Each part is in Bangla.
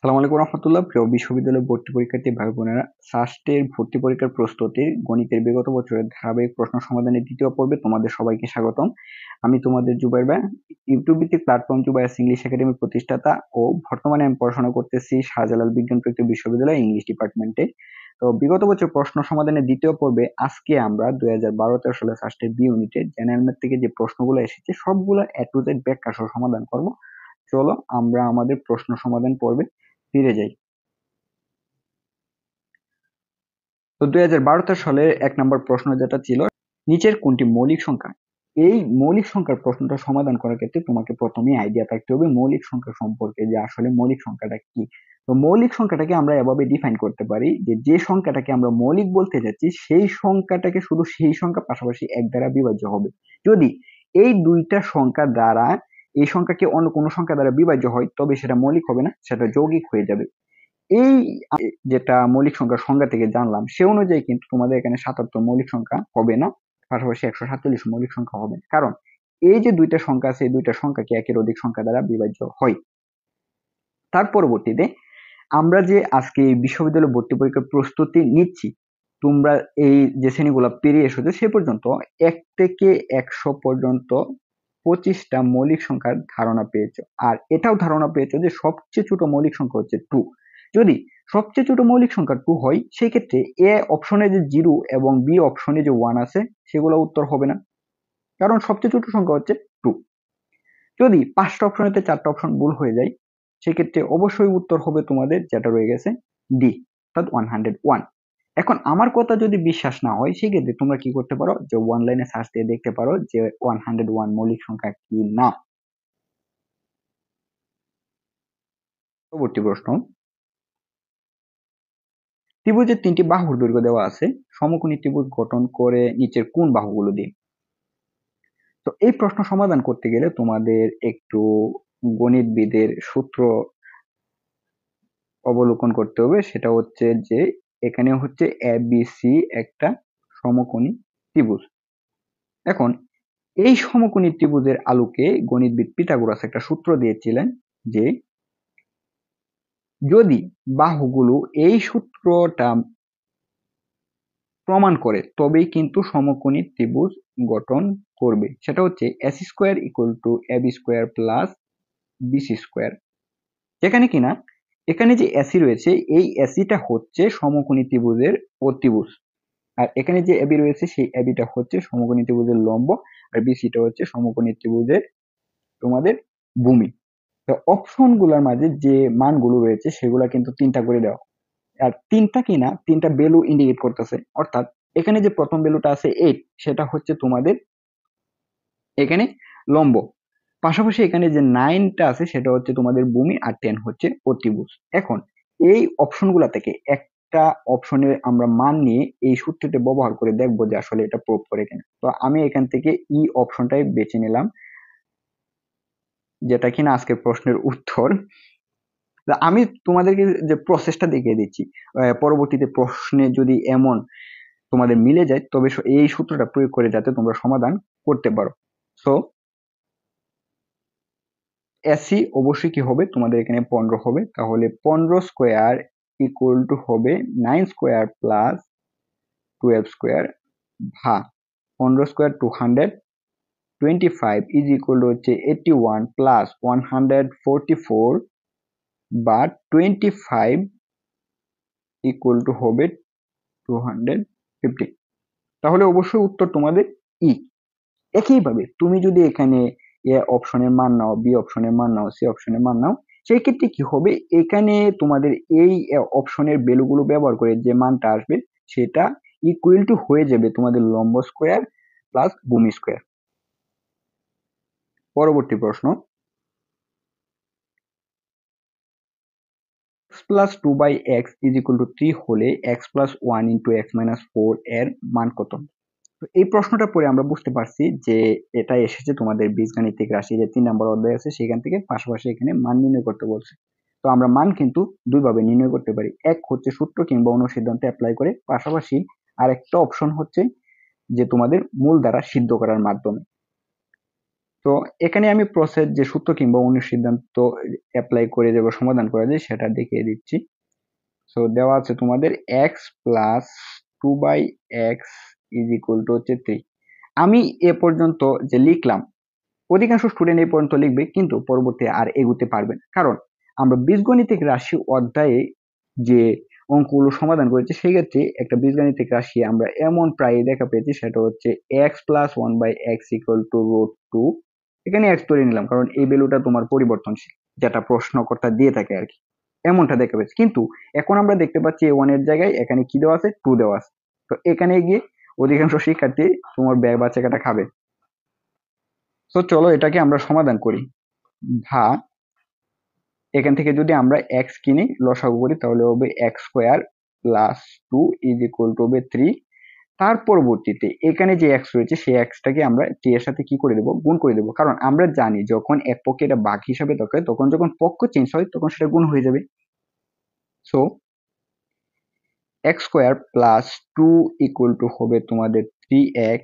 সালাম আলাইকুম রহমতুল্লাহ। প্রিয় বিশ্ববিদ্যালয় ভর্তি পরীক্ষার্থী ভাই বোনেরা, ষষ্ঠের ভর্তি পরীক্ষার প্রস্তুতির গণিতের বিগত বছরের ধারাবাহিক প্রশ্ন সমাধানের দ্বিতীয় পর্বে তোমাদের সবাইকে স্বাগতম। আমি তোমাদের জুবাইর ভাই, ইউটিউব ভিত্তিক প্ল্যাটফর্ম জুবাইর ইংলিশ একাডেমির প্রতিষ্ঠাতা ও বর্তমানে আমি পড়াশোনা করতেছি শাহজালাল বিজ্ঞান প্রযুক্তি বিশ্ববিদ্যালয় ইংলিশ ডিপার্টমেন্টে। তো বিগত বছর প্রশ্ন সমাধানের দ্বিতীয় পর্বে আজকে আমরা 2012-13 সালে ষষ্ঠের বি ইউনিটে জেনারেল ম্যাথ থেকে যে প্রশ্নগুলো এসেছে সবগুলো এ টু জেড ব্যাখ্যা সহ সমাধান করব। চলো আমরা আমাদের প্রশ্ন সমাধান পর্বে ফিরে যাই। তো 2012 সালের 1 নম্বর প্রশ্ন যেটা ছিল, নিচের কোনটি মৌলিক সংখ্যা? এই মৌলিক সংখ্যার প্রশ্নটা সমাধান করার ক্ষেত্রে তোমাকে প্রথমেই আইডিয়া থাকতে হবে মৌলিক সংখ্যা সম্পর্কে, যে আসলে মৌলিক সংখ্যাটা কি। তো মৌলিক সংখ্যাটাকে আমরা এভাবে ডিফাইন করতে পারি যে সংখ্যাটাকে আমরা মৌলিক বলতে যাচ্ছি সেই সংখ্যাটাকে শুধু সেই সংখ্যা পাশাপাশি এক দ্বারা বিভাজ্য হবে। যদি এই দুইটা সংখ্যা দ্বারা এই সংখ্যাকে অন্য কোনো সংখ্যা দ্বারা বিভাজ্য হয় তবে সেটা মৌলিক হবে না, সেটা যৌগিক হয়ে যাবে। এই যেটা মৌলিক সংখ্যার সংজ্ঞা থেকে জানলাম সে অনুযায়ী কিন্তু তোমাদের এখানে 77 মৌলিক সংখ্যা হবে না, পাশাপাশি 147 মৌলিক সংখ্যা হবে, কারণ এই যে দুইটা সংখ্যা আছে এই দুইটা সংখ্যা কি একের অধিক সংখ্যা দ্বারা বিভাজ্য হয়। তার পরবর্তীতে আমরা যে আজকে এই বিশ্ববিদ্যালয় ভর্তি পরীক্ষার প্রস্তুতি নিচ্ছি, তোমরা এই যে শ্রেণীগুলো পেরিয়ে এসেছো সে পর্যন্ত 1 থেকে 100 পর্যন্ত 25টা মৌলিক সংখ্যার ধারণা পেয়েছো, আর এটাও ধারণা পেয়েছো যে সবচেয়ে ছোট মৌলিক সংখ্যা হচ্ছে 2। যদি সবচেয়ে ছোট মৌলিক সংখ্যা 2 হয় সেই ক্ষেত্রে এ অপশনে যে 0 এবং বি অপশনে যে 1 আছে সেগুলো উত্তর হবে না, কারণ সবচেয়ে ছোট সংখ্যা হচ্ছে 2। যদি 5টা অপশনেতে 4টা অপশন ভুল হয়ে যায় সেক্ষেত্রে অবশ্যই উত্তর হবে তোমাদের যেটা রয়ে গেছে ডি, অর্থাৎ 101। এখন আমার কথা যদি বিশ্বাস না হয় সেক্ষেত্রে তোমরা কি করতে পারো, যে অনলাইনে সার্চ দিয়ে দেখতে পারো যে 101 মৌলিক সংখ্যা কি না। পরবর্তী প্রশ্ন, ত্রিভুজের 3টি বাহুর দৈর্ঘ্য দেওয়া আছে, সমকোণী ত্রিভুজ গঠন করে নিচের কোন বাহুগুলো দিয়ে? তো এই প্রশ্ন সমাধান করতে গেলে তোমাদের একটু গণিতবিদের সূত্র অবলোকন করতে হবে। সেটা হচ্ছে যে এখানে হচ্ছে এবিসি একটা সমকোণী ত্রিভুজ। এখন এই সমকোণী ত্রিভুজের আলোকে গণিতবিদ পিথাগোরাস একটা সূত্র দিয়েছিলেন যে যদি বাহুগুলো এই সূত্রটা প্রমাণ করে তবেই কিন্তু সমকোণী ত্রিভুজ গঠন করবে। সেটা হচ্ছে S square equal to AB square plus BC square, যেখানে কিনা এখানে যে এসি রয়েছে এই এসিটা হচ্ছে সমকোণী ত্রিভুজের অতিভুজ, আর এখানে যে এবি রয়েছে সেই এবিটা হচ্ছে সমকোণী ত্রিভুজের লম্ব, আর বিসিটা হচ্ছে সমকোণী ত্রিভুজের তোমাদের ভূমি। তো অপশন গুলার মাঝে যে মানগুলো রয়েছে সেগুলা কিন্তু 3টা করে দেওয়া, আর 3টা কিনা 3টা ভ্যালু ইন্ডিকেট করতেছে, অর্থাৎ এখানে যে প্রথম ভ্যালুটা আছে 8 সেটা হচ্ছে তোমাদের এখানে লম্ব, পাশাপাশি এখানে যে 9টা আছে সেটা হচ্ছে তোমাদের ভূমি, আর 10 হচ্ছে অতিভুজ। এখন এই অপশনগুলা থেকে একটা অপশনের আমরা মান নিয়ে এই সূত্রটি ব্যবহার করে দেখবো যে আসলে এটা প্রুভ করে কিনা। তো আমি এখান থেকে ই অপশনটাই বেছে নিলাম, যেটা কিনা আজকের প্রশ্নের উত্তর। আমি তোমাদেরকে যে প্রসেসটা দেখিয়ে দিচ্ছি, পরবর্তীতে প্রশ্নে যদি এমন তোমাদের মিলে যায় তবে এই সূত্রটা প্রয়োগ করে যাতে তোমরা সমাধান করতে পারো। সো এসি অবশ্যই কি হবে, তোমাদের এখানে 15 হবে, তাহলে 15 স্কোয়ার ইকুয়াল টু হবে 9 স্কোয়ার প্লাস 12 স্কোয়ার ভা 15 স্কোয়ার 225 ইজ ইকুয়াল টু হচ্ছে 81 প্লাস 144 বা 25 ইকুয়াল টু হবে 250। তাহলে অবশ্যই উত্তর তোমাদের ই। একইভাবে তুমি যদি এখানে এ অপশনের মান নাও, বি অপশনের মান নাও, সি অপশনের মান নাও, সেই ক্ষেত্রে কি হবে, এখানে তোমাদের এই অপশনের ভ্যালুগুলো ব্যবহার করে যে মানটা আসবে সেটা ইকুয়াল টু হয়ে যাবে তোমাদের লম্ব স্কোয়ার প্লাস ভূমি স্কোয়ার। পরবর্তী প্রশ্ন, x plus 2/x is equal two 3 হলে x plus 1 into x minus 4 এর মান কত? তো এই প্রশ্নটা পড়ে আমরা বুঝতে পারছি যে এটা এসেছে তোমাদের বীজগাণিতিক রাশি যে 3 নম্বর অধ্যায় আছে সেখান থেকে, পাশাপাশি এখানে মান নির্ণয় করতে বলছে। তো আমরা মান কিন্তু দুইভাবে নির্ণয় করতে পারি, এক হচ্ছে সূত্র কিংবা অনুসিদ্ধান্তে অ্যাপ্লাই করে, পাশাপাশি আরেকটা অপশন হচ্ছে যে তোমাদের মূল দ্বারা সিদ্ধ করার মাধ্যমে। তো এখানে আমি প্রসেস যে সূত্র কিংবা অনুসিদ্ধান্ত অ্যাপ্লাই করে দেবো সমাধান করা যায় সেটা দেখিয়ে দিচ্ছি। সো দেওয়া আছে তোমাদের x plus 2/x is equal two হচ্ছে 3। আমি এ পর্যন্ত যে লিখলাম, অধিকাংশ স্টুডেন্ট এই পর্যন্ত লিখবে কিন্তু পরবর্তী আর এগুতে পারবে না, কারণ আমরা বীজগণিতিক রাশি অধ্যায়ে যে অঙ্কগুলো সমাধান করেছি সেই ক্ষেত্রে একটা বীজগাণিতিক রাশি আমরা এমন প্রায় দেখা পেয়েছি, সেটা হচ্ছে x plus 1/x equal to √2। এখানে এক্স ধরে নিলাম কারণ এই ভ্যালুটা তোমার পরিবর্তনশীল, যেটা প্রশ্নকর্তা দিয়ে থাকে আর কি, এমনটা দেখা পেয়েছি। কিন্তু এখন আমরা দেখতে পাচ্ছি a1 এর জায়গায় এখানে কি দেওয়া আছে, 2 দেওয়া আছে। তো এখানে গিয়ে অধিকাংশ শিক্ষার্থী তোমার ব্যয় বা চাকাটা খাবে। তো চলো এটাকে আমরা সমাধান করি। ভা এখান থেকে যদি আমরা এক্স কিনে লসাগু করি তাহলে হবে x square plus 2 is equal to হবে 3। তার পরবর্তীতে এখানে যে এক্স রয়েছে সেই এক্সটাকে আমরা টি এর সাথে কি করে দেবো, গুণ করে দেবো, কারণ আমরা জানি যখন এক পক্ষে এটা বাঘ হিসাবে থাকে তখন যখন পক্ষ চেঞ্জ হয় তখন সেটা গুণ হয়ে যাবে। So x square plus 2 equal to হবে তোমাদের 3x,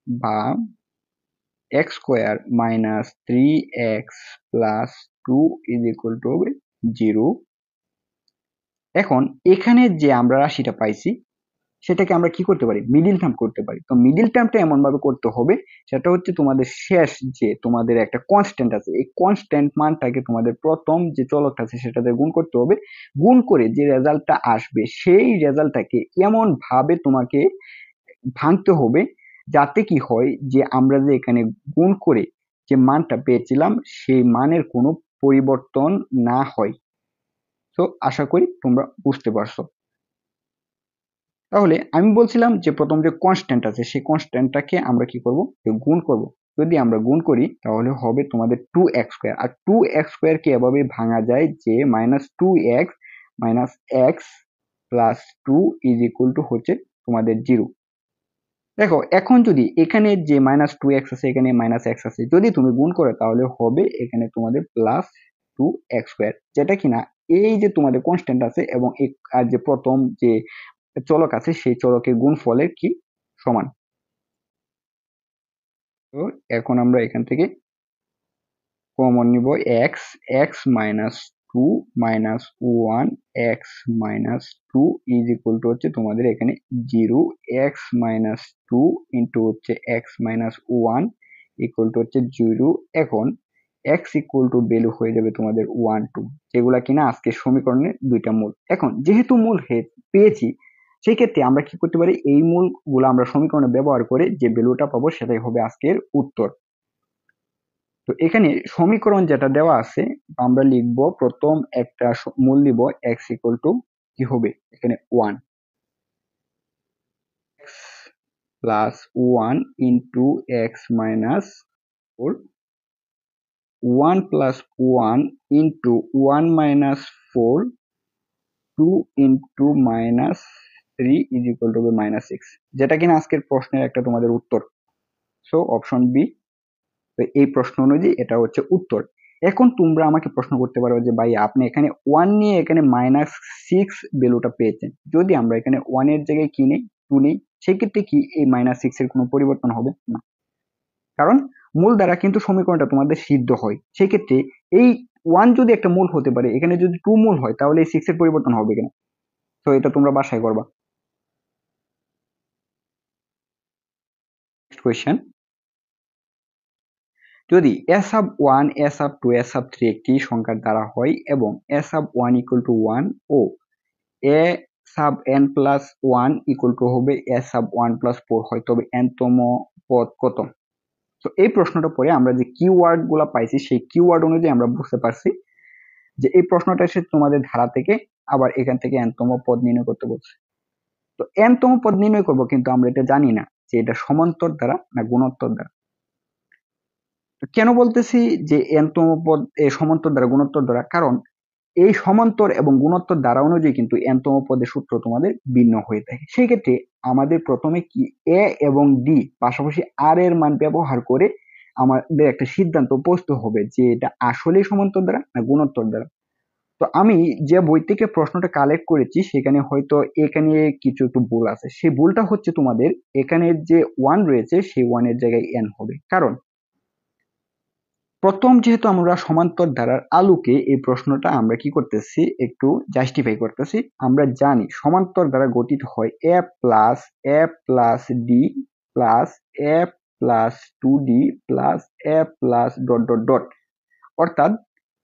বা x square minus 3x plus 2 is equal to হবে 0। এখন এখানে যে আমরা রাশিটা পাইছি সেটাকে আমরা কি করতে পারি, মিডিল টার্ম করতে পারি। তো মিডিল টার্মটা এমন ভাবে করতে হবে, সেটা হচ্ছে তোমাদের শেষ যে তোমাদের একটা কনস্ট্যান্ট আছে, এই কনস্ট্যান্ট মানটাকে তোমাদের প্রথম যে চলকটা আছে সেটাতে গুণ করতে হবে। গুণ করে যে রেজাল্টটা আসবে সেই রেজাল্টটাকে এমন ভাবে তোমাকে ভাঙতে হবে যাতে কি হয় যে আমরা যে এখানে গুণ করে যে মানটা পেয়েছিলাম সেই মানের কোনো পরিবর্তন না হয়। তো আশা করি তোমরা বুঝতে পারছো। তাহলে আমি বলছিলাম যে প্রথম যে কনস্ট্যান্ট আছে সেই কনস্ট্যান্টটাকে আমরা কি করব, গুণ করব। যদি আমরা গুণ করি তাহলে হবে তোমাদের 2x², আর 2x² কে এভাবে ভাঙা যায় যে -2x minus x plus 2 is equal two হচ্ছে তোমাদের 0। দেখো এখন যদি এখানে যে -2x আছে এখানে -x আছে, যদি তুমি গুণ করো তাহলে হবে এখানে তোমাদের +2x², যেটা কিনা এই যে তোমাদের কনস্ট্যান্ট আছে এবং আর যে প্রথম যে চলক আছে সেই চলকের গুণফলের কি সমান। তো এখন আমরা এখান থেকে কমন নিব x, x minus 2 minus 1 x minus 2 is equal two হচ্ছে তোমাদের এখানে 0। এক্স মাইনাস 2 ইন্টু হচ্ছে এক্স মাইনাস 1 ইকুয়াল টু হচ্ছে 0। এখন এক্স ইকুয়াল টু ভ্যালু হয়ে যাবে তোমাদের 1 2, যেগুলা কিনা আজকের সমীকরণের দুইটা মূল। এখন যেহেতু মূল পেয়েছি সেই ক্ষেত্রে আমরা কি করতে পারি, এই মূলগুলো আমরা সমীকরণে ব্যবহার করে যে ভ্যালুটা পাবো সেটাই হবে আজকের উত্তর। তো এখানে সমীকরণ যেটা দেওয়া আছে আমরা লিখব, প্রথম একটা মূল নিব এক্স ইকুয়াল টু কি হবে এখানে 1, x plus 1 into x minus 4, 1 plus 1 into 1 minus 4, 2 into minus 3 is equal two -6, যেটা কিনা আজকের প্রশ্নের একটা তোমাদের উত্তর। সো অপশন বি, এই প্রশ্ন অনুযায়ী এটা হচ্ছে উত্তর। এখন তোমরা আমাকে প্রশ্ন করতে পারো যে ভাই আপনি এখানে 1 নিয়ে এখানে -6 ভ্যালুটা পেয়েছেন, যদি আমরা এখানে 1 এর জায়গায় কি নেই 2 নেই সেক্ষেত্রে কি এই -6 এর কোনো পরিবর্তন হবে না, কারণ মূল দ্বারা কিন্তু সমীকরণটা তোমাদের সিদ্ধ হয়। সেক্ষেত্রে এই 1 যদি একটা মূল হতে পারে, এখানে যদি 2 মূল হয় তাহলে এই 6 এর পরিবর্তন হবে কিনা। তো এটা তোমরা বাসায় করবা। নেক্সট কোয়েশ্চেন, যদি S sub 1, S sub 2, S sub 3 একটি সংখ্যার দ্বারা হয় এবং এস সাব 1 ইকুয়াল টু 1 ও A sub n plus 1 equal to হবে এস সাব 1 প্লাস 4 হয়, তবে n তম পদ কত? তো এই প্রশ্নটা পরে আমরা যে কিওয়ার্ড গুলা পাইছি সেই কিওয়ার্ড অনুযায়ী আমরা বুঝতে পারছি যে এই প্রশ্নটা এসে তোমাদের ধারা থেকে আবার এখান থেকে n তম পদ নির্ণয় করতে বলছে। তো n তম পদ নির্ণয় করব কিন্তু আমরা এটা জানি না যে এটা সমান্তর দ্বারা না গুণোত্তর দ্বারা। কেন বলতেছি যে n তম পদ সমান্তর দ্বারা গুণোত্তর দ্বারা, কারণ এই সমান্তর এবং গুণোত্তর দ্বারা অনুযায়ী কিন্তু n তম পদের সূত্র তোমাদের ভিন্ন হয়ে থাকে। সেই ক্ষেত্রে আমাদের প্রথমে কি এ এবং ডি পাশাপাশি আর এর মান ব্যবহার করে আমাদের একটা সিদ্ধান্ত পৌঁছতে হবে যে এটা আসলেই সমান্তর দ্বারা না গুণোত্তর দ্বারা। তো আমি যে বই থেকে প্রশ্নটা কালেক্ট করেছি সেখানে হয়তো এখানে কিছু একটু ভুল আছে। সেই ভুলটা হচ্ছে তোমাদের এখানে যে 1 রয়েছে সেই 1 এর জায়গায় n হবে, কারণ প্রথম যেহেতু আমরা সমান্তর ধারার আলোকে এই প্রশ্নটা আমরা কি করতেছি একটু জাস্টিফাই করতেছি। আমরা জানি সমান্তর দ্বারা গঠিত হয় a plus D plus a+2d plus a+... অর্থাৎ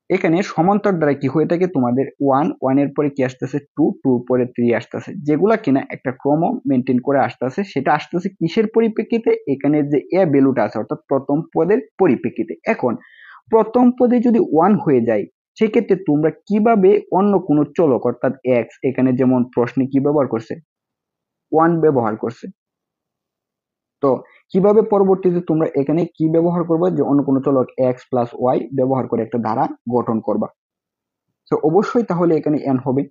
এখানে সমান্তর দ্বারা কি হয়ে থাকে, তোমাদের 1 এর পরে কি আসতেছে 2 এর পরে 3 আসতেছে, যেগুলা কিনা একটা ক্রম মেনটেন করে আসতেছে। সেটা আসতেছে কিসের পরিপ্রেক্ষিতে, এখানে যে এ ভ্যালুটা আছে অর্থাৎ প্রথম পদের পরিপ্রেক্ষিতে। এখন প্রথম পদে যদি 1 হয়ে যায় সেক্ষেত্রে তোমরা কিভাবে অন্য কোনো চলক অর্থাৎ এক্স, এখানে যেমন প্রশ্নে কি ব্যবহার করছে 1 ব্যবহার করছে, তো কিভাবে পরবর্তীতে তোমরা এখানে কি ব্যবহার করবে, যে অন্য কোনো চলক এক্স প্লাস ওয়াই ব্যবহার করে একটা ধারা গঠন করবা। তো অবশ্যই তাহলে এখানে এন হবে।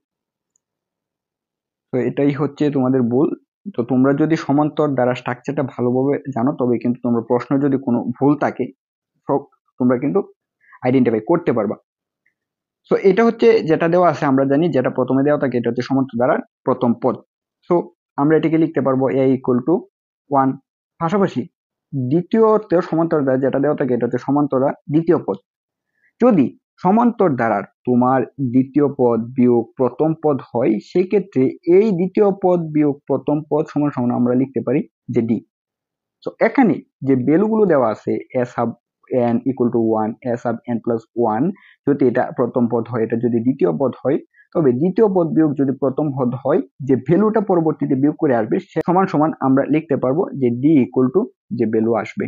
তো এটাই হচ্ছে তোমাদের ভুল। তো তোমরা যদি সমান্তর দ্বারা স্ট্রাকচারটা ভালোভাবে জানো তবে কিন্তু তোমরা প্রশ্ন যদি কোনো ভুল থাকে সব তোমরা কিন্তু আইডেন্টিফাই করতে পারবা। সো এটা হচ্ছে যেটা দেওয়া আছে, আমরা জানি যেটা প্রথমে দেওয়া থাকে এটা হচ্ছে সমান্তর দ্বারার প্রথম পদ। সো আমরা এটাকে লিখতে পারবো a = 1। পাশাপাশি দ্বিতীয়তে সমান্তর দ্বারা যেটা দেওয়া থাকে এটা হচ্ছে সমান্তর দ্বারা দ্বিতীয় পদ। যদি সমান্তর ধারার তোমার দ্বিতীয় পদ বিয়োগ প্রথম পদ হয় সেক্ষেত্রে এই দ্বিতীয় পদ বিয়োগ প্রথম পদ সমান সমান আমরা লিখতে পারি যে ডি। তো এখানে যে ভ্যালুগুলো দেওয়া আছে a sub n = 1, a sub n plus 1, যদি এটা প্রথম পদ হয়, এটা যদি দ্বিতীয় পদ হয়, তবে দ্বিতীয় পদ বিয়োগ যদি প্রথম পদ হয় যে ভ্যালুটা পরবর্তীতে বিয়োগ করে আসবে সে সমান সমান আমরা লিখতে পারবো যে ডি = যে ভ্যালু আসবে।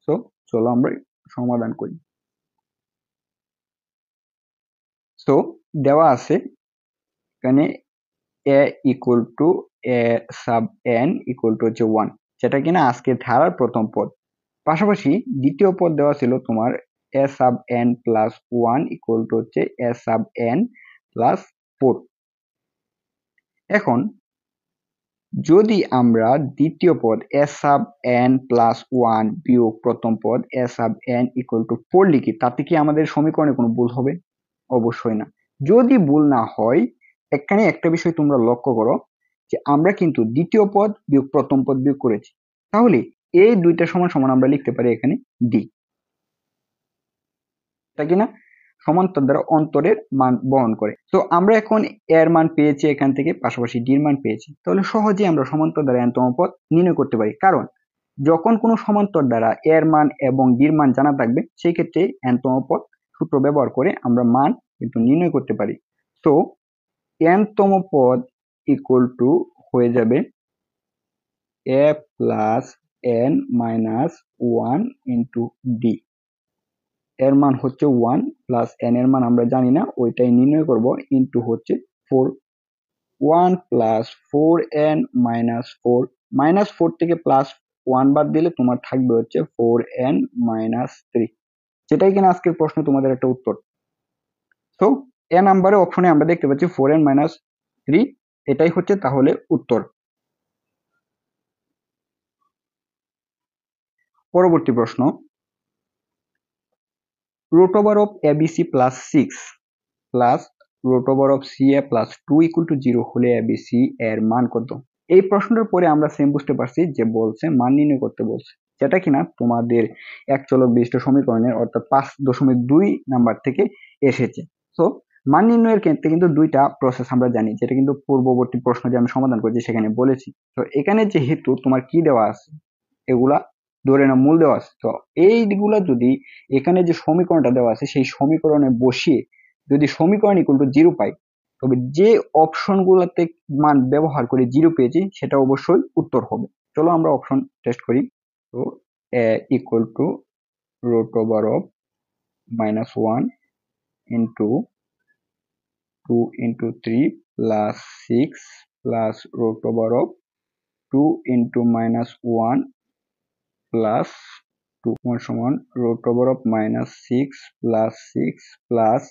তো চলো আমরা সমাধান করি। তো দেওয়া আছে এখানে a = a sub n = 1, যেটা কিনা আজকের ধারার প্রথম পদ। পাশাপাশি দ্বিতীয় পদ দেওয়া ছিল তোমার a sub n plus 1 = a sub n plus 4। এখন যদি আমরা দ্বিতীয় পদ a sub n plus 1 বিয়োগ প্রথম পদ a sub n = 4 লিখি, তাতে কি আমাদের সমীকরণে কোনো ভুল হবে? অবশ্যই না। যদি ভুল না হয়, এখানে একটা বিষয় তোমরা লক্ষ্য করো যে আমরা কিন্তু দ্বিতীয় পদ বিয়োগ প্রথম পদ বিয়োগ করেছি, তাহলে এই দুইটা সমান সমান আমরা লিখতে পারি এখানে ডি, তাই কিনা সমান্তর দ্বারা অন্তরের মান বহন করে। তো আমরা এখন এর মান পেয়েছি এখান থেকে, পাশাপাশি ডির মান পেয়েছি, তাহলে সহজেই আমরা সমান্তর দ্বারা এনতম পদ নির্ণয় করতে পারি। কারণ যখন কোনো সমান্তর দ্বারা এর মান এবং ডির মান জানা থাকবে সেই ক্ষেত্রে এনতম পদ সূত্র ব্যবহার করে আমরা মান কিন্তু নির্ণয় করতে পারি। তো এনতম পদ হয়ে যাবে a plus n minus 1 into D. এর মান হচ্ছে 1 প্লাস n এর মান আমরা জানি না, ওইটাই নির্ণয় করব, ইন্টু হচ্ছে 4। 1 প্লাস 4n মাইনাস 4, মাইনাস 4 থেকে প্লাস 1 বাদ দিলে তোমার থাকবে হচ্ছে 4n মাইনাস 3, যেটাই কিনা আজকের প্রশ্ন তোমাদের একটা উত্তর। তো এ নাম্বারে অপশনে আমরা দেখতে পাচ্ছি 4n মাইনাস 3, এটাই হচ্ছে তাহলে উত্তর। পরবর্তী প্রশ্ন, root over of abc plus 6 plus root over of ca plus 2 = 0 হলে abc এর মান কত? এই প্রশ্নটার পরে আমরা সেম বুঝতে পারছি যে বলছে মান নির্ণয় করতে বলছে, যেটা কিনা তোমাদের এক চলক বিশিষ্ট সমীকরণের অর্থাৎ 5.2 নাম্বার থেকে এসেছে। তো মান নির্ণয়ের ক্ষেত্রে কিন্তু দুইটা প্রসেস আমরা জানি, যেটা কিন্তু পূর্ববর্তী প্রশ্ন যে আমি সমাধান করেছি সেখানে বলেছি। তো এখানে যেহেতু তোমার কি দেওয়া আছে, এগুলা ধরে নাও মূল দেওয়া আছে, তো এইগুলা যদি এখানে যে সমীকরণটা দেওয়া আছে সেই সমীকরণে বসিয়ে যদি সমীকরণ = 0 পাই, তবে যে অপশন গুলাতে মান ব্যবহার করে 0 পেয়েছি সেটা অবশ্যই উত্তর হবে। চলো আমরা অপশন টেস্ট করি। তো a = √(-1 into 2 into 3 plus 6 plus √(2 into -1 plus 2 সমান √(-6 plus 6 plus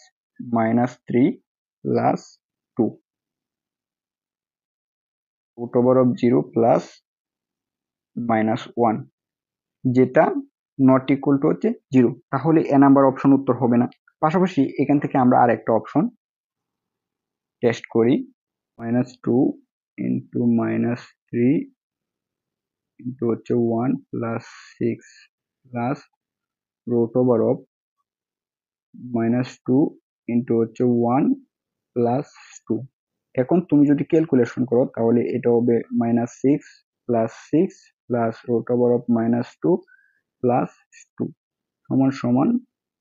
-3 plus 2 √(0 plus -1), যেটা নট ইকুয়াল টু হচ্ছে 0, তাহলে এ নাম্বার অপশন উত্তর হবে না। পাশাপাশি এখান থেকে আমরা আরেকটা অপশন টেস্ট করি, -2 into -3 into হচ্ছে 1 plus 6 plus root over of -2 into হচ্ছে 1 প্লাস 2। এখন তুমি যদি ক্যালকুলেশন করো তাহলে এটা হবে -6 plus 6 plus root over of -2 plus 2 সমান সমান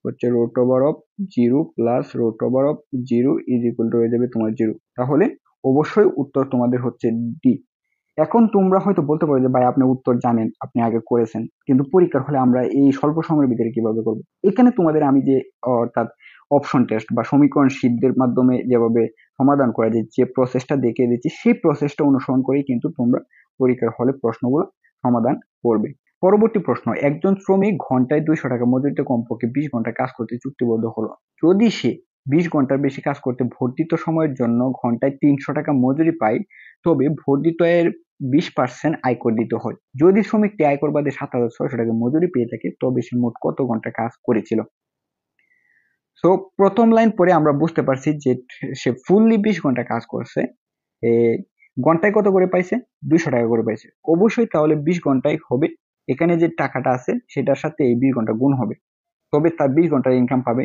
হচ্ছে root over of 0 plus root over of 0 is equal to হয়ে যাবে তোমার 0। তাহলে অবশ্যই উত্তর তোমাদের হচ্ছে ডি। এখন তোমরা হয়তো বলতে পারো যে ভাই আপনি উত্তর জানেন, আপনি আগে করেছেন, কিন্তু পরীক্ষার হলে আমরা এই স্বল্প সময়ের ভিতরে কিভাবে করব? এখানে তোমাদের আমি যে অর্থাৎ অপশন টেস্ট বা সমীকরণ শীটদের মাধ্যমে যেভাবে সমাধান করা যায় যে প্রসেসটা দেখিয়ে দিচ্ছি, সেই প্রসেসটা অনুসরণ করেই কিন্তু তোমরা পরীক্ষার হলে প্রশ্নগুলো সমাধান করবে। পরবর্তী প্রশ্ন, একজন শ্রমিক ঘন্টায় 200 টাকা মজুরিতে কমপক্ষে 20 ঘন্টা কাজ করতে চুক্তিবদ্ধ হলো। যদি সে 20 ঘন্টার বেশি কাজ করতে বর্ধিত সময়ের জন্য ঘন্টায় 300 টাকা মজুরি পায়, তবে বর্ধিত এর 20% আয়কর দিতে হয়। যদি শ্রমিকটি আয়কর বাদে 7,600 টাকা মজুরি পেয়ে থাকে তবে সে মোট কত ঘন্টা কাজ করেছিল? সো প্রথম লাইন পরে আমরা বুঝতে পারছি যে সে ফুললি 20 ঘন্টা কাজ করছে। ঘন্টায় কত করে পাইছে? 200 টাকা করে পাইছে। অবশ্যই তাহলে 20 ঘন্টায় হবে, এখানে যে টাকাটা আছে সেটার সাথে এই 20 ঘন্টা গুণ হবে, তবে তার 20 ঘন্টার ইনকাম পাবে।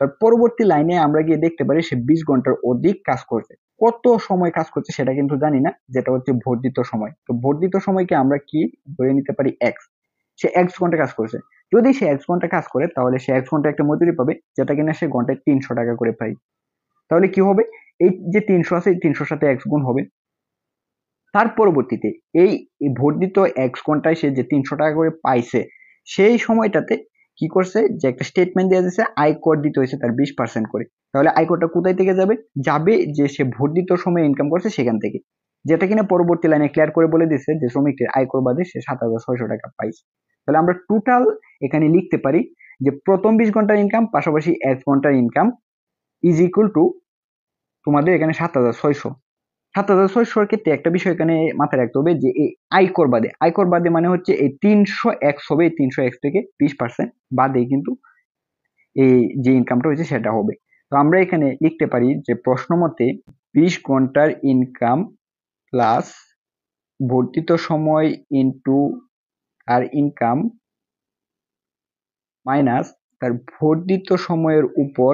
তার পরবর্তী লাইনে আমরা গিয়ে দেখতে পারি সে 20 ঘন্টার অধিক কাজ করছে। কত সময় কাজ করছে সেটা কিন্তু জানি না, যেটা হচ্ছে বর্ধিত সময়। তো বর্ধিত সময়কে আমরা কি ধরে নিতে পারি? এক্স। সে এক্স ঘন্টা কাজ করছে। যদি সে এক্স ঘন্টা কাজ করে তাহলে সে এক্স ঘন্টা একটা মজুরি পাবে, যেটা কিনা সে ঘন্টায় 300 টাকা করে পায়। তাহলে কি হবে? এই যে 300 আছে, এই 300 সাথে এক্স গুণ হবে। তার পরবর্তীতে এই বর্ধিত এক্স ঘন্টায় সে যে 300 টাকা করে পাইছে, সেই সময়টাতে কি করছে যে একটা স্টেটমেন্ট দেওয়া যাচ্ছে আয়কর দিতে হয়েছে তার 20% করে। তাহলে আয়করটা কোথায় থেকে যাবে? যাবে যে সে বর্ধিত সময় ইনকাম করছে সেখান থেকে, যেটা কিনা পরবর্তী লাইনে ক্লিয়ার করে বলে দিচ্ছে যে শ্রমিকের আয়কর বাদে সে 7,600 টাকা পাইছে। তাহলে আমরা টোটাল এখানে লিখতে পারি যে প্রথম 20 ঘন্টার ইনকাম পাশাপাশি 1 ঘন্টার ইনকাম ইজ ইকুয়াল টু তোমাদের এখানে 7,600। 7,600 ক্ষেত্রে একটা বিষয় এখানে মাথায় রাখতে হবে যে এই আয়কর বাদে মানে হচ্ছে এই 300x হবে, এই 300x থেকে 20% বাদে কিন্তু এই যে ইনকামটা হয়েছে সেটা হবে। তো আমরা এখানে লিখতে পারি যে প্রশ্ন মতে 20 ঘন্টার ইনকাম প্লাস বর্ধিত সময় ইনটু তার ইনকাম মাইনাস তার বর্ধিত সময়ের উপর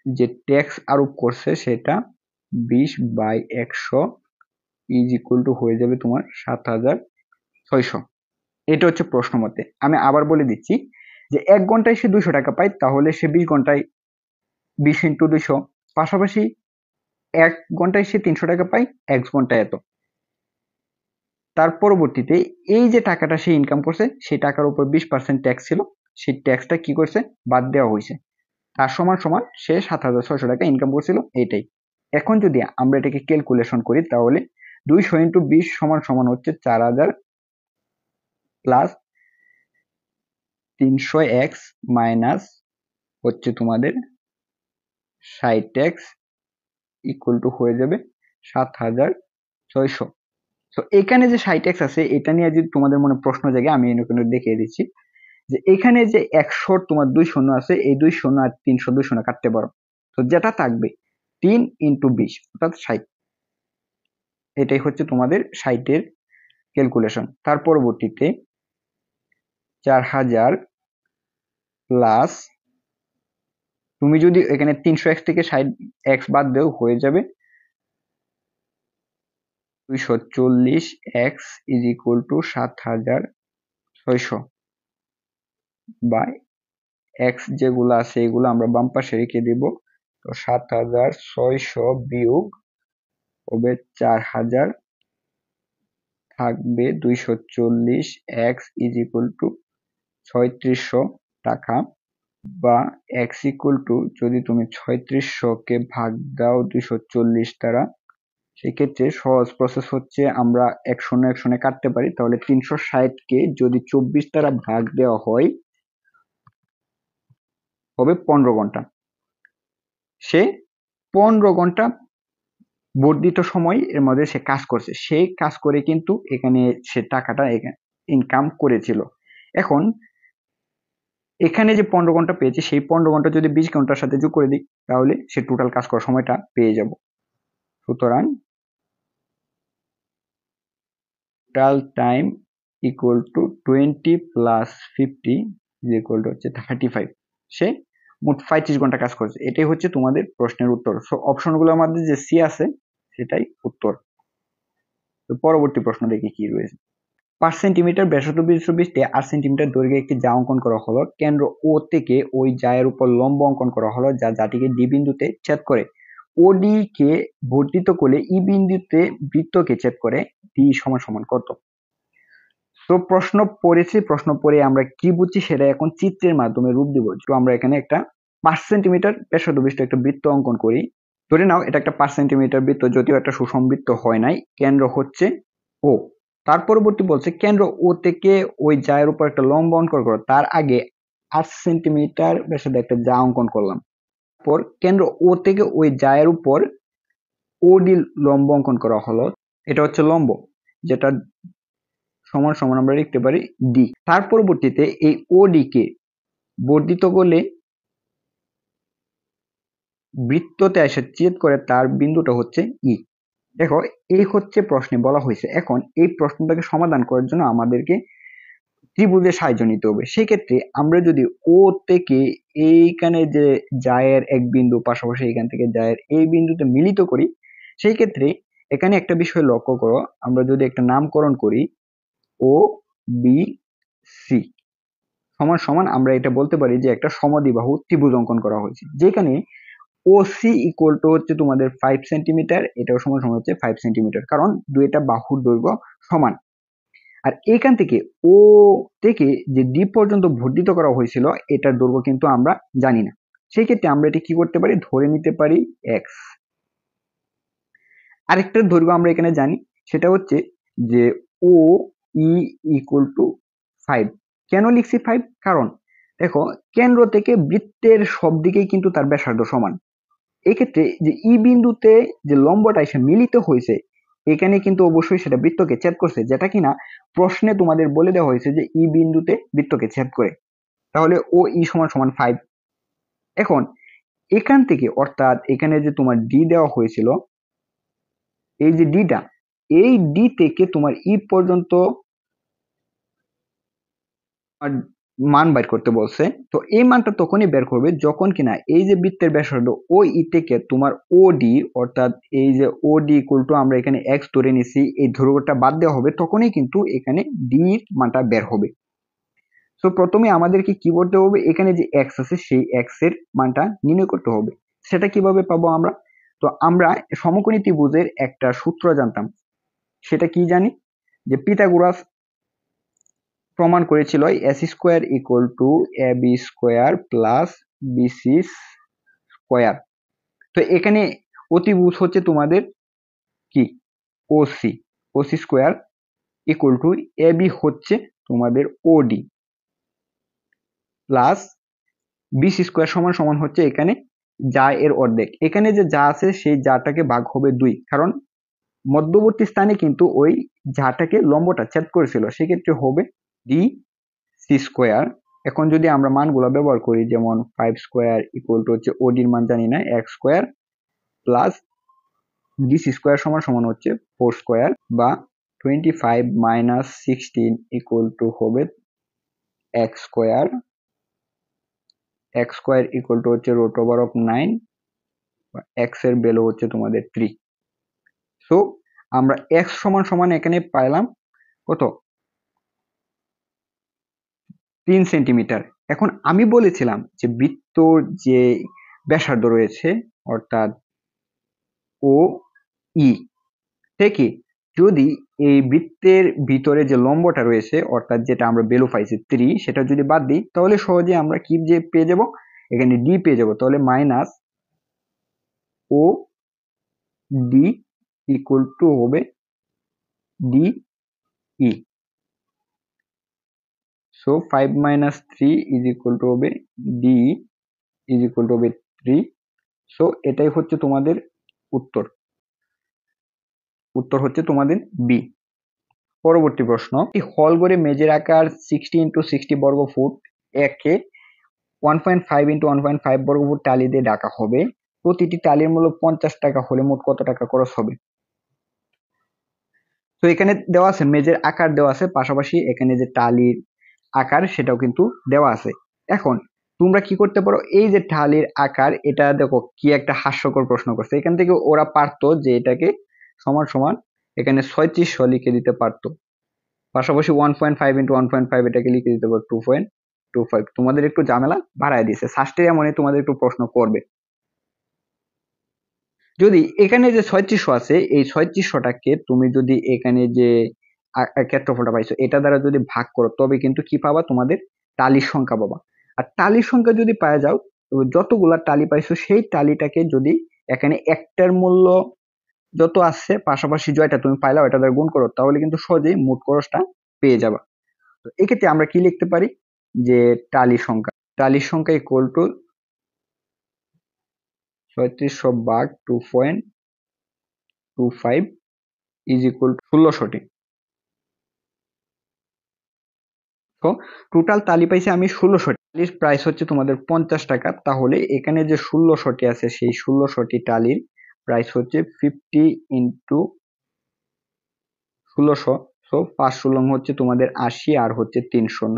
যে ট্যাক্স আরোপ করছে সেটা 20/100 ইজ ইকুয়াল টু হয়ে যাবে তোমার 7,600। এটা হচ্ছে প্রশ্ন মতে। আমি আবার বলে দিচ্ছি যে 1 ঘন্টায় সে 200 টাকা পায়, তাহলে সে 20 ঘন্টায় 20 ইন্টু 200, পাশাপাশি 1 ঘন্টায় সে 300 টাকা পায়, 1 ঘন্টায় এত। তার পরবর্তীতে এই যে টাকাটা সে ইনকাম করছে সেই টাকার উপর 20% ট্যাক্স ছিল, সেই ট্যাক্সটা কি করছে? বাদ দেওয়া হয়েছে। তার সমান সমান সে 7,600 টাকা ইনকাম করছিল, এইটাই। এখন যদি আমরা এটাকে ক্যালকুলেশন করি তাহলে 200 ইন্টু 20 সমান সমান হচ্ছে 4,000 প্লাস 300x মাইনাস হচ্ছে তোমাদের 60x ইকুয়াল টু হয়ে যাবে 7,600। তো এখানে যে 60x আছে এটা নিয়ে যদি তোমাদের মনে প্রশ্ন জাগে আমি এখানে দেখিয়ে দিচ্ছি যে এখানে যে 100 তোমার 2 শূন্য আছে, এই 2 শূন্য আর 300 2 শূন্য কাটতে পারো, তো যেটা থাকবে 3 ইন্টু 20 অর্থাৎ 60। এটাই হচ্ছে তোমাদের 60 এর ক্যালকুলেশন। তার পরবর্তীতে 4,000 প্লাস তুমি যদি এখানে 300x থেকে 60x বাদ দেও হয়ে যাবে 240x is equal to 7,600 by X যেগুলো আছে এগুলো আমরা বাম পাশে রেখে দিব। তো 7,600 বিয়োগ হবে 4,000 থাকবে 240x ইজ ইকুয়াল টু 3,600 টাকা, বা এক্স ইকুয়াল টু যদি তুমি 3,600 কে ভাগ দাও 240 দ্বারা, সেক্ষেত্রে সহজ প্রসেস হচ্ছে আমরা 1 শূন্য কাটতে পারি। তাহলে 360 কে যদি 24 দ্বারা ভাগ দেওয়া হয় হবে 15 ঘন্টা। সে 15 ঘন্টা বর্ধিত সময় এর মধ্যে সে কাজ করছে, সে কাজ করে কিন্তু এখানে সে টাকাটা ইনকাম করেছিল। এখন এখানে যে 15 ঘন্টা পেয়েছে সেই 15 ঘন্টা যদি 20 ঘন্টার সাথে যোগ করে দিই তাহলে সে টোটাল কাজ করার সময়টা পেয়ে যাব। সুতরাং total time equal to 20 plus 50 equal to হচ্ছে 35। সে মোট 35 ঘন্টা কাজ করেছে। এটাই হচ্ছে তোমাদের প্রশ্নের উত্তর। সো অপশনগুলোর মধ্যে যে সি আছে সেটাই উত্তর। তো পরবর্তী প্রশ্ন দেখি কি রয়েছে। 5 সেন্টিমিটার ব্যাসার্ধ বিশিষ্ট বৃত্তে 8 সেন্টিমিটার দৈর্ঘ্যে একটি যা অঙ্কন করা হলো। কেন্দ্র ও থেকে ওই জায়ের উপর লম্ব অঙ্কন করা হলো যা জাটিকে ডি বিন্দুতে ছেদ করে। ওডি কে বর্ধিত করলে ই বিন্দুতে বৃত্তকে ছেদ করে। ডি সমান সমান কত? তো প্রশ্ন পড়েছি, প্রশ্ন পড়ে আমরা কি বুঝছি সেটা এখন চিত্রের মাধ্যমে রূপ দিব। তো আমরা এখানে একটা 5 সেন্টিমিটার ব্যাসার্ধ বিশিষ্ট একটা বৃত্ত অঙ্কন করি। ধরে নাও এটা একটা 5 সেন্টিমিটার বৃত্ত, যদিও একটা সুষম বৃত্ত হয় নাই। কেন্দ্র হচ্ছে ও। তার পরবর্তী বলছে কেন্দ্র ও থেকে ওই জায়ের উপর একটা লম্ব অঙ্কন করো। তার আগে 8 সেন্টিমিটার ব্যাসার্ধ একটা যা অঙ্কন করলাম। পর কেন্দ্র ও থেকে ওই জায়ের উপর ওডি লম্ব অঙ্কন করা হলো। এটা হচ্ছে লম্ব, যেটা সমান সমান আমরা লিখতে পারি ডি। তার পরবর্তীতে এই ওডি কে বর্ধিত করলে বৃত্ততে এসে ছেদ করে তার বিন্দুটা হচ্ছে ই। দেখো, এই হচ্ছে প্রশ্নে বলা হয়েছে। এখন এই প্রশ্নটাকে সমাধান করার জন্য আমাদেরকে ত্রিভুজের সাহায্য নিতে হবে। সেক্ষেত্রে আমরা যদি ও থেকে এইখানে যে জায়ের এক বিন্দু পাশাপাশি এখান থেকে জায়ের এই বিন্দুতে মিলিত করি, সেই ক্ষেত্রে এখানে একটা বিষয় লক্ষ্য করো। আমরা যদি একটা নামকরণ করি ও বি সি সমান সমান, আমরা এটা বলতে পারি যে একটা সমদ্বিবাহু ত্রিভুজ অঙ্কন করা হয়েছে, যেখানে ও সি ইকুয়াল টু হচ্ছে তোমাদের 5 সেন্টিমিটার, এটাও সমান সমান হচ্ছে 5 সেন্টিমিটার, কারণ দুইটা বাহুর দৈর্ঘ্য সমান। আর এখান থেকে ও থেকে যে ডি পর্যন্ত বর্ধিত করা হয়েছিল এটার দৈর্ঘ্য কিন্তু আমরা জানি না। সেই ক্ষেত্রে আমরা এটা কি করতে পারি, ধরে নিতে পারি এক্স। আরেকটার দৈর্ঘ্য আমরা এখানে জানি, সেটা হচ্ছে যে ও ই ইকুয়াল টু 5। কেন লিখছি 5? কারণ দেখো, কেন্দ্র থেকে বৃত্তের সব দিকেই কিন্তু তার ব্যাসার্ধ সমান। এক্ষেত্রে যে ই বিন্দুতে যে লম্বটা এসে মিলিত হয়েছে, এখানে কিন্তু অবশ্যই সেটা বৃত্তকে ছেদ করছে, যেটা কিনা প্রশ্নে তোমাদের বলে দেওয়া হয়েছে যে ই বিন্দুতে বৃত্তকে ছেদ করে। তাহলে ও ই সমান সমান 5। এখন এখান থেকে, অর্থাৎ এখানে যে তোমার ডি দেওয়া হয়েছিল, এই যে ডিটা, এই ডি থেকে তোমার ই পর্যন্ত মান বের করতে বলছে। তো এই মানটা তখনই বের করবে যখন কিনা এই যে বৃত্তের ব্যাসার্ধ ও ই থেকে তোমার ও ডি, অর্থাৎ এই যে ও ডি ইকুয়াল টু আমরা এখানে এক্স ধরে নিছি, এই দৈর্ঘ্যটা বাদ দেওয়া হবে, তখনই কিন্তু এখানে ডি এর মানটা বের হবে। তো প্রথমে আমাদেরকে কি করতে হবে, এখানে যে এক্স আছে সেই এক্স এর মানটা নির্ণয় করতে হবে। সেটা কিভাবে পাবো আমরা? তো আমরা সমকোণী ত্রিভুজের একটা সূত্র জানতাম। সেটা কি জানি, যে পিথাগোরাস প্রমাণ করেছিল S square equal to A B square plus BC square. তো এখানে অতিভুজ হচ্ছে তোমাদের কি, OC. OC square equal to A B হচ্ছে তোমাদের ওডি প্লাস বিসি স্কোয়ার সমান সমান হচ্ছে এখানে যা এর অর্ধেক। এখানে যে যা আছে সেই যাটাকে ভাগ হবে 2, কারণ মধ্যবর্তী স্থানে কিন্তু ওই যাটাকে লম্বটা ছেদ করেছিল, সেক্ষেত্রে হবে ডি সি স্কোয়ার। এখন যদি আমরা মানগুলো ব্যবহার করি, যেমন 5 স্কোয়ার ইকুয়াল টু হচ্ছে ওডির মান জানি না, x square plus DC square সমান সমান হচ্ছে 4 স্কোয়ার, বা 25 মাইনাস 16 ইকুয়াল টু হবে x square. X square equal two হচ্ছে রুট ওভার অফ 9, এক্স এর ভ্যালু হচ্ছে তোমাদের 3। সো আমরা এক্স সমান সমান এখানে পাইলাম কত, 3 সেন্টিমিটার। এখন আমি বলেছিলাম যে বৃত্তর যে ব্যাসার্ধ রয়েছে, অর্থাৎ ও ই থেকে যদি এই বৃত্তের ভিতরে যে লম্বটা রয়েছে, অর্থাৎ যেটা আমরা ভ্যালু পাইছি 3, সেটা যদি বাদ দিই, তাহলে সহজে আমরা কি যে পেয়ে যাব, এখানে ডি পেয়ে যাব। তাহলে মাইনাস ও ডি ইকুয়াল টু হবে d e. So 5 minus 3 is equal to হবে ডি ইজ ইকুয়াল টু হবে 3। সো এটাই হচ্ছে তোমাদের উত্তর। উত্তর হচ্ছে তোমাদের বি। পরবর্তী প্রশ্ন, একটি হল ঘরে মেঝের আকার 60 ইন্টু 60 বর্গ ফুট, একে 1.5 ইন্টু 1.5 বর্গ ফুট টালি দিয়ে ঢাকা হবে। প্রতিটি টালির মূল্য 50 টাকা হলে মোট কত টাকা খরচ হবে? তো এখানে দেওয়া আছে মেজের আকার দেওয়া আছে, পাশাপাশি এখানে যে টালির আকার সেটাও কিন্তু দেওয়া আছে। এখন তোমরা কি করতে পারো, এই যে টালির আকার, এটা দেখো কি একটা হাস্যকর প্রশ্ন করছে। এখান থেকে ওরা পারতো যে এটাকে সমান সমান এখানে 3600 লিখে দিতে পারতো, পাশাপাশি 1.5 ইন্টু 1.5 এটাকে লিখে দিতে পারো 2.25। তোমাদের একটু ঝামেলা বাড়ায় দিয়েছে, সাস্টে এমনই তোমাদের একটু প্রশ্ন করবে। যদি এখানে যে 3600 আছে, এই 3600টাকে তুমি যদি এখানে যে ক্ষেত্রফলটা পাইছো এটা দ্বারা যদি ভাগ করো, তবে কিন্তু কি পাবা, তোমাদের টালির সংখ্যা পাবা। আর টালির সংখ্যা যদি পাওয়া যাও, যতগুলা টালি পাইছো সেই টালিটাকে যদি এখানে একটার মূল্য যত আসছে পাশাপাশি জয়টা তুমি পাইলা ওটা দ্বারা গুণ করো, তাহলে কিন্তু সহজেই মোট খরচটা পেয়ে যাবা। তো এক্ষেত্রে আমরা কি লিখতে পারি, যে টালির সংখ্যা ইকুয়াল টু 3600 ভাগ 2.25 ইজ ইকুয়াল টু 1600টি। তো টোটাল তালি পাইছি আমি 1600টি, টালির প্রাইস হচ্ছে তোমাদের 50 টাকা। তাহলে এখানে যে 1600টি আছে সেই 1600টি টালির প্রাইস হচ্ছে 50 ইন্টু 1600। সো 5 হচ্ছে তোমাদের 80, আর হচ্ছে 3 শূন্য,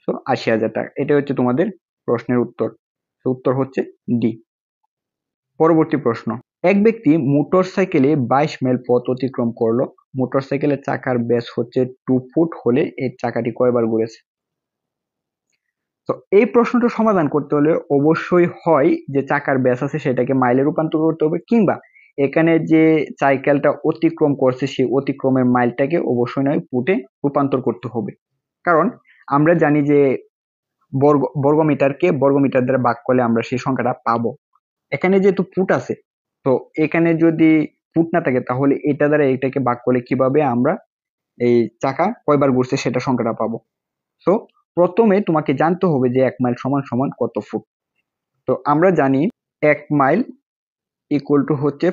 সো 80,000 টাকা। এটা হচ্ছে তোমাদের প্রশ্নের উত্তর। উত্তর হচ্ছে ডি। পরবর্তী প্রশ্ন, এক ব্যক্তি মোটর সাইকেলে 22 মাইল পথ অতিক্রম করলো। মোটর সাইকেলের চাকার ব্যাস হচ্ছে 2 ফুট হলে এর চাকাটি কয়বার ঘুরেছে? তো এই প্রশ্নটা সমাধান করতে হলে অবশ্যই হয় যে চাকার ব্যাস আছে সেটাকে মাইলে রূপান্তর করতে হবে, কিংবা এখানে যে সাইকেলটা অতিক্রম করছে সেই অতিক্রমের মাইলটাকে অবশ্যই নয় ফুটে রূপান্তর করতে হবে। কারণ আমরা জানি যে বর্গমিটারকে বর্গমিটার দ্বারা ভাগ করলে আমরা সেই সংখ্যাটা পাবো। এখানে যেহেতু ফুট আছে, তো এখানে যদি ফুট না থাকে তাহলে এটা দ্বারা এটাকে ভাগ করলে কিভাবে আমরা এই চাকা কয়বার ঘুরছে সেটা সংখ্যাটা পাবো। সো প্রথমে তোমাকে জানতে হবে যে 1 মাইল সমান সমান কত ফুট। তো আমরা জানি 1 মাইল ইকুয়াল টু হচ্ছে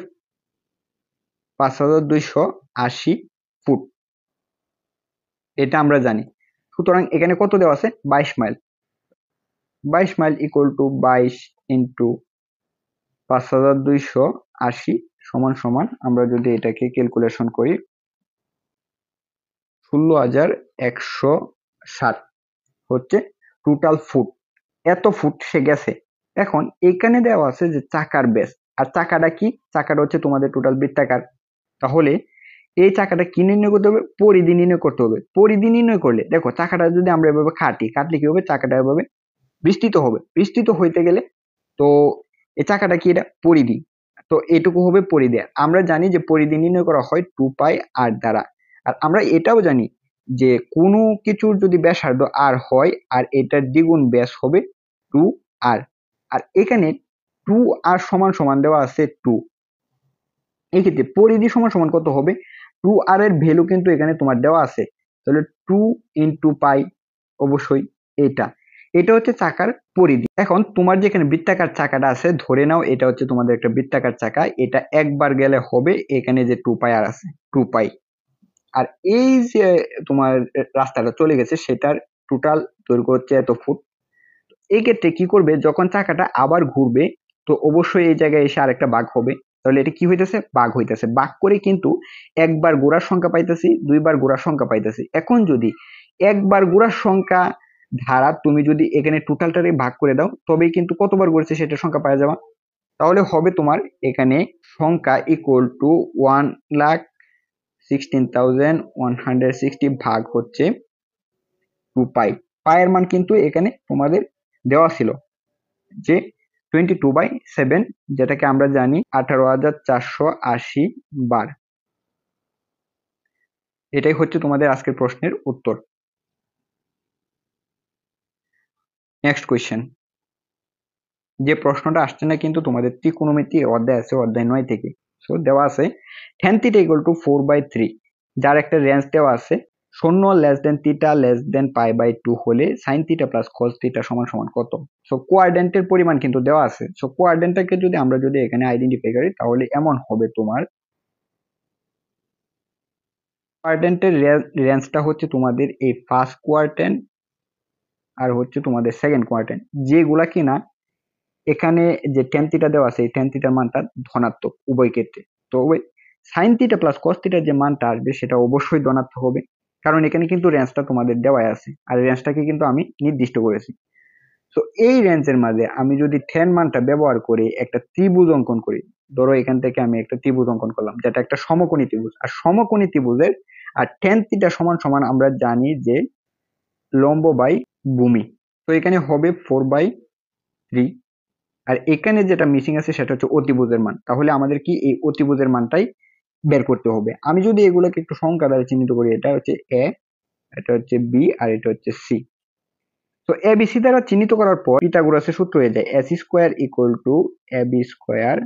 5280 ফুট, এটা আমরা জানি। সুতরাং এখানে কত দেওয়া আছে, 22 mile. 22 mile equal to 22 into 5280 সমান সমান, আমরা যদি এটাকে ক্যালকুলেশন করি 16,160 হচ্ছে টোটাল ফুট। এত ফুট সে গেছে। এখন এখানে দেওয়া আছে যে চাকার ব্যাস, আর চাকাটা কি, চাকাটা হচ্ছে তোমাদের টোটাল বৃত্তাকার। তাহলে এই চাকাটা কি নির্ণয় করতে হবে, পরিধি নির্ণয় করতে হবে। পরিধি নির্ণয় করলে দেখো চাকাটা যদি আমরা এভাবে কাটলে কি হবে, চাকাটা এভাবে বিস্তৃত হবে। বিস্তৃত হইতে গেলে তো এই চাকাটা কি, এটা পরিধি, তো এটুকু হবে পরিধি। আমরা জানি যে পরিধি নির্ণয় করা হয় 2πr দ্বারা। আর আমরা এটাও জানি যে কোনো কিছুর যদি ব্যাসার্ধ আর হয় আর এটার দ্বিগুণ ব্যাস হবে 2r। আর এখানে 2r সমান সমান দেওয়া আছে 2। এই ক্ষেত্রে পরিধি সমান সমান কত হবে, 2r এর ভ্যালু কিন্তু এখানে তোমার দেওয়া আছে, তাহলে 2 ইন্টু পাই, অবশ্যই এটা এটা হচ্ছে চাকার পরিধি। এখন তোমার যেখানে বৃত্তাকার চাকাটা আছে, ধরে নাও এটা হচ্ছে তোমাদের একটা বৃত্তাকার চাকা, এটা একবার গেলে হবে এখানে যে 2π আর আছে 2π। আর এই যে তোমার রাস্তাটা চলে গেছে সেটার টোটাল দৈর্ঘ্য হচ্ছে এত ফুট। এই ক্ষেত্রে কি করবে, যখন চাকাটা আবার ঘুরবে তো অবশ্যই এই জায়গায় এসে আরেকটা বাঁক হবে। তাহলে এটা কি হইতেছে, বাঁক হইতেছে। বাঁক করে কিন্তু একবার ঘোরার সংখ্যা পাইতেছি, দুইবার ঘোরার সংখ্যা পাইতেছি। এখন যদি একবার ঘোরার সংখ্যা ধারা তুমি যদি এখানে টোটালটারে ভাগ করে দাও, তবেই কিন্তু কতবার ঘুরেছে সেটা সংখ্যা পাওয়া যাবে। তাহলে হবে তোমার এখানে সংখ্যা ইকুয়াল টু 1,16,160 ভাগ হচ্ছে 2π। পায়ের মান কিন্তু এখানে তোমাদের দেওয়া ছিল যে 22/7, যেটাকে আমরা জানি 18,480 বার। এটাই হচ্ছে তোমাদের আজকের প্রশ্নের উত্তর। নেক্সট কোয়েশ্চেন, যে প্রশ্নটা আসছে না কিন্তু তোমাদের ত্রিকোণমিতি অধ্যায় আছে, অধ্যায় 9 থেকে। সো দেওয়া আছে tan θ ইকুয়াল টু 4/3, যার একটা রেঞ্জ দেওয়া আছে, শূন্য less than theta less than π/2 হলে sin θ প্লাস cos θ সমান সমান কত। সো কোয়াড্রেন্টের পরিমাণ কিন্তু দেওয়া আছে। সো কোয়াড্রেন্টটাকে যদি আমরা এখানে আইডেন্টিফাই করি তাহলে এমন হবে, তোমার কোয়াড্রেন্টের রেঞ্জটা হচ্ছে তোমাদের এই ফার্স্ট কোয়াড্রেন্ট আর হচ্ছে তোমাদের সেকেন্ড কোয়াড্রেন্ট, যেগুলা কিনা এখানে যে tan θ দেওয়া আছে এই tan θ মানটা ধনাত্মক উভয় ক্ষেত্রে। তো সাইন থিটা প্লাস কস থিটার যে মানটা আসবে সেটা অবশ্যই ধনাত্মক হবে, কারণ এখানে কিন্তু রেঞ্জটা তোমাদের দেওয়াই আছে আর রেঞ্জটাকে কিন্তু আমি নির্দিষ্ট করেছি। তো এই রেঞ্জের মাঝে আমি যদি tan মানটা ব্যবহার করে একটা ত্রিভুজ অঙ্কন করি, ধরো এখান থেকে আমি একটা ত্রিভুজ অঙ্কন করলাম যেটা একটা সমকোণী ত্রিভুজ, আর সমকোণী ত্রিভুজের আর tan থিটা সমান সমান আমরা জানি যে লম্ব বাই ভূমি। তো এখানে হবে 4/3, আর এখানে যেটা মিসিং আছে সেটা হচ্ছে অতিভুজের মান। তাহলে আমাদের কি এই অতিভুজের মানটাই বের করতে হবে। আমি যদি এগুলোকে একটু সংখ্যা দ্বারা চিহ্নিত করি, এটা হচ্ছে এ, এটা হচ্ছে বি, আর এটা হচ্ছে সি। তো এ বি সি দ্বারা চিহ্নিত করার পর পিথাগোরাসের সূত্র হয়ে যায় S square equal to A B square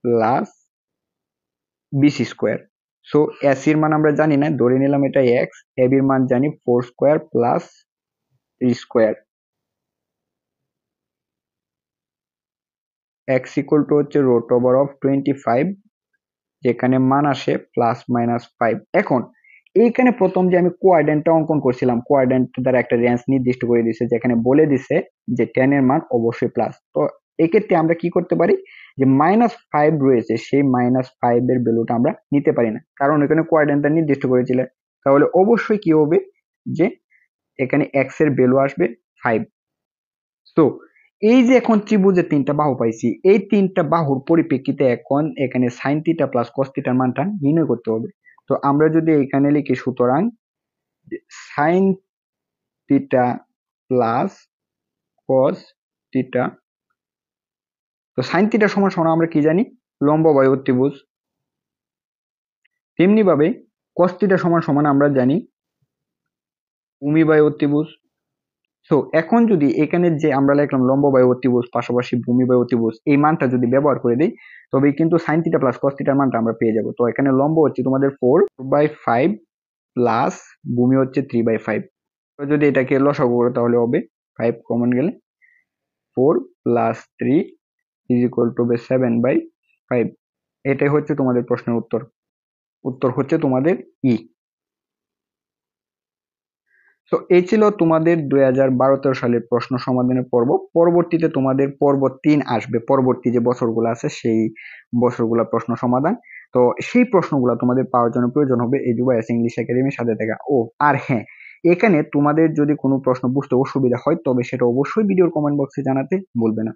plus BC square. So S এর মান আমরা জানি না, ধরে নিলাম এটা এক্স, এ বির মান জানি 4 square plus 3 square, x equal to হচ্ছে রুট ওভার অফ 25, যেখানে মান আসে +-5। এখন এইখানে প্রথম যে আমি কোয়াড্রেন্টটা অঙ্কন করছিলাম, কোয়াড্রেন্ট দ্বারা একটা রেঞ্জ নির্দিষ্ট করে দিছে, যেখানে বলে দিছে যে tan এর মান অবশ্যই প্লাস। তো এক্ষেত্রে আমরা কি করতে পারি, যে -5 রয়েছে সেই -5 এর ভ্যালুটা আমরা নিতে পারি না, কারণ এখানে কোয়াড্রেন্টটা নির্দিষ্ট করেছিল। তাহলে অবশ্যই কি হবে, যে এখানে x এর ভ্যালু আসবে 5। তো এই যে এখন ত্রিভুজের তিনটা বাহু পাইছি, এই তিনটা বাহুর পরিপ্রেক্ষিতে এখন এখানে সাইন থিটা প্লাস কস থিটার মানটা নির্ণয় করতে হবে। তো আমরা যদি এখানে লিখি, সুতরাং sine theta plus cos theta, তো সাইন থিটা সমান সমান আমরা কি জানি, লম্ব বাহু ত্রিভুজ। তেমনি ভাবে কস থিটা সমান সমান আমরা জানি ভূমি বাহু ত্রিভুজ। সো এখন যদি এখানে যে আমরা লিখলাম লম্ব বাহু ত্রিভুজ পাশাপাশি ভূমি বাহু ত্রিভুজ, এই মানটা যদি ব্যবহার করে দিই, তবে কিন্তু সাইন থিটা প্লাস কস থিটার মানটা আমরা পেয়ে যাব। তো এখানে লম্ব হচ্ছে তোমাদের 4/5 প্লাস ভূমি হচ্ছে 3/5। তো যদি এটাকে লসাগু করে তাহলে হবে 5 কমন গেলে 4 প্লাস 3 ইজ ইকুয়াল টু 7/5। এটাই হচ্ছে তোমাদের প্রশ্নের উত্তর। উত্তর হচ্ছে তোমাদের ই। তো এই ছিল তোমাদের 2012-13 সালের প্রশ্ন সমাধানের পর্ব। পরবর্তীতে তোমাদের পর্ব 3 আসবে, পরবর্তী যে বছরগুলো আছে সেই বছরগুলো প্রশ্ন সমাধান। তো সেই প্রশ্নগুলো তোমাদের পাওয়ার জন্য প্রয়োজন হবে এই জুবাইর ইংলিশ একাডেমির সাথে থাকা। ও আর হ্যাঁ, এখানে তোমাদের যদি কোনো প্রশ্ন বুঝতে অসুবিধা হয় তবে সেটা অবশ্যই ভিডিওর কমেন্ট বক্সে জানাতে ভুলবে না।